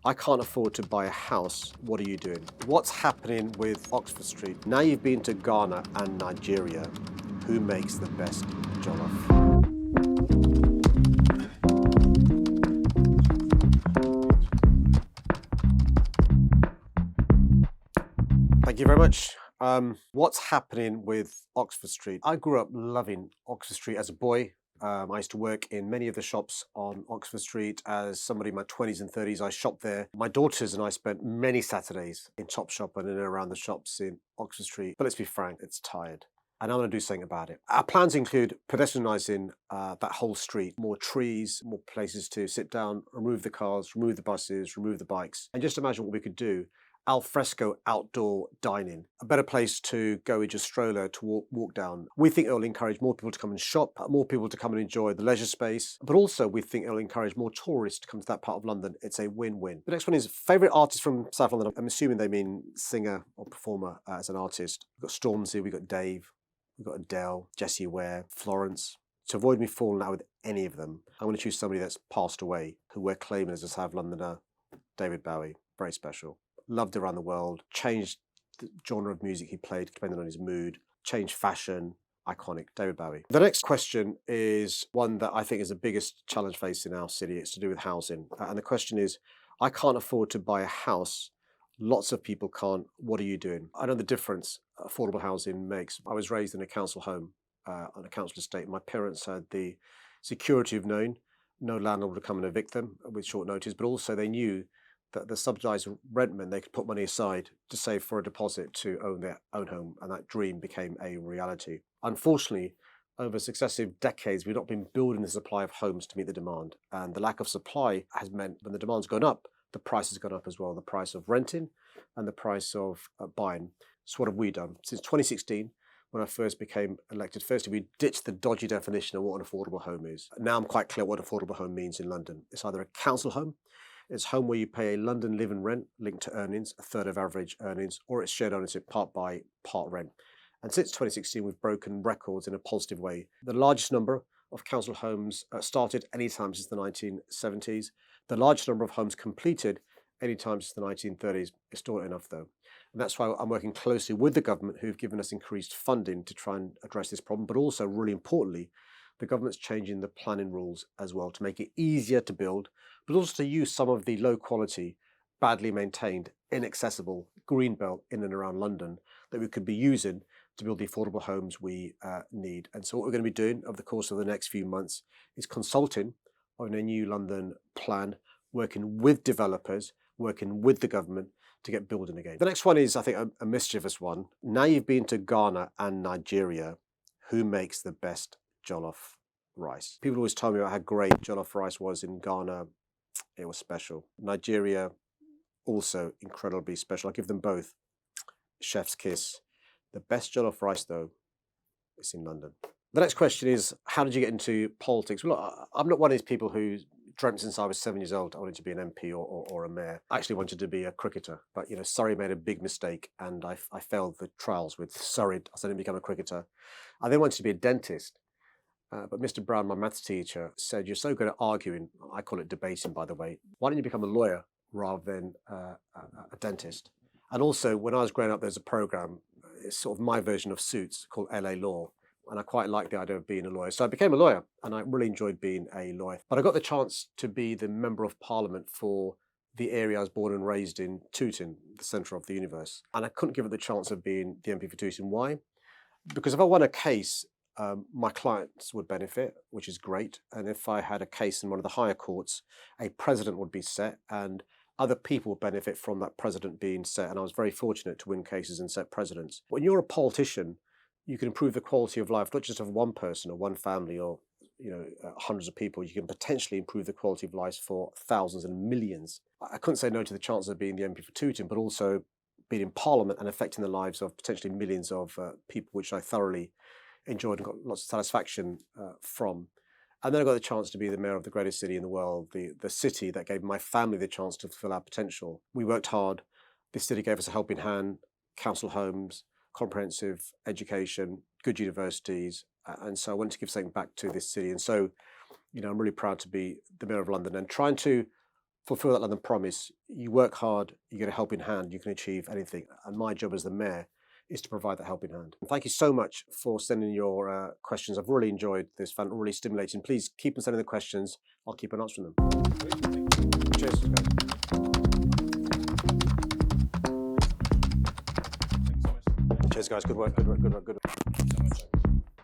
I can't afford to buy a house. What are you doing? What's happening with Oxford Street? Now you've been to Ghana and Nigeria. Who makes the best jollof? Thank you very much. What's happening with Oxford Street? I grew up loving Oxford Street as a boy. I used to work in many of the shops on Oxford Street. As somebody in my 20s and 30s, I shopped there. My daughters and I spent many Saturdays in Topshop and in and around the shops in Oxford Street. But let's be frank, it's tired. And I want to do something about it. Our plans include pedestrianising that whole street, more trees, more places to sit down, remove the cars, remove the buses, remove the bikes. And just imagine what we could do. Al fresco outdoor dining, a better place to go with your stroller to walk down. We think it'll encourage more people to come and shop, more people to come and enjoy the leisure space, but also we think it'll encourage more tourists to come to that part of London. It's a win-win. The next one is favourite artist from South London. I'm assuming they mean singer or performer as an artist. We've got Stormzy, we've got Dave, we've got Adele, Jessie Ware, Florence. To avoid me falling out with any of them, I'm going to choose somebody that's passed away, who we're claiming as a South Londoner, David Bowie. Very special. Loved around the world, changed the genre of music he played depending on his mood, changed fashion, iconic, David Bowie. The next question is one that I think is the biggest challenge facing our city. It's to do with housing. And the question is, I can't afford to buy a house. Lots of people can't. What are you doing? I know the difference affordable housing makes. I was raised in a council home, on a council estate. My parents had the security of knowing no landlord would come and evict them with short notice, but also they knew that the subsidised rent meant they could put money aside to save for a deposit to own their own home, and that dream became a reality. Unfortunately, over successive decades, we've not been building the supply of homes to meet the demand, and the lack of supply has meant when the demand's gone up, the price has gone up as well, the price of renting and the price of buying. So what have we done? Since 2016, when I first became elected, firstly, we ditched the dodgy definition of what an affordable home is. Now I'm quite clear what an affordable home means in London. It's either a council home, it's home where you pay a London living rent linked to earnings, a third of average earnings, or it's shared ownership part buy, part rent. And since 2016, we've broken records in a positive way. The largest number of council homes started anytime since the 1970s. The largest number of homes completed anytime since the 1930s. It's still not enough though. And that's why I'm working closely with the government, who've given us increased funding to try and address this problem. But also, really importantly, the government's changing the planning rules as well to make it easier to build, but also to use some of the low quality, badly maintained, inaccessible green belt in and around London that we could be using to build the affordable homes we need. And so what we're going to be doing over the course of the next few months is consulting on a new London plan, working with developers, working with the government to get building again. The next one is, I think, a mischievous one. Now you've been to Ghana and Nigeria, who makes the best jollof rice? People always tell me about how great jollof rice was in Ghana. It was special. Nigeria, also incredibly special. I give them both chef's kiss. The best jollof rice, though, is in London. The next question is, how did you get into politics? Well, look, I'm not one of these people who dreamt since I was 7 years old I wanted to be an MP or a mayor. I actually wanted to be a cricketer, but Surrey made a big mistake and I failed the trials with Surrey, so I didn't become a cricketer. I then wanted to be a dentist. But Mr. Brown, my maths teacher, said, you're so good at arguing, I call it debating, by the way, why don't you become a lawyer rather than a dentist? And also, when I was growing up, there's a program, it's sort of my version of Suits, called LA Law. And I quite liked the idea of being a lawyer. So I became a lawyer, and I really enjoyed being a lawyer. But I got the chance to be the Member of Parliament for the area I was born and raised in, Tooting, the centre of the universe. And I couldn't give it the chance of being the MP for Tooting. Why? Because if I won a case, my clients would benefit, which is great. And if I had a case in one of the higher courts, a precedent would be set and other people would benefit from that precedent being set. And I was very fortunate to win cases and set precedents. When you're a politician, you can improve the quality of life, not just of one person or one family or hundreds of people. You can potentially improve the quality of life for thousands and millions. I couldn't say no to the chance of being the MP for Tooting, but also being in Parliament and affecting the lives of potentially millions of people, which I thoroughly enjoyed and got lots of satisfaction from. And then I got the chance to be the mayor of the greatest city in the world, the city that gave my family the chance to fulfill our potential. We worked hard. This city gave us a helping hand, council homes, comprehensive education, good universities. And so I wanted to give something back to this city. And so, I'm really proud to be the mayor of London and trying to fulfill that London promise. You work hard, you get a helping hand, you can achieve anything. And my job as the mayor is to provide that helping hand. And thank you so much for sending your questions. I've really enjoyed this, found it really stimulating. Please keep on sending the questions. I'll keep on answering them. Cheers, guys. Cheers, guys. Good work.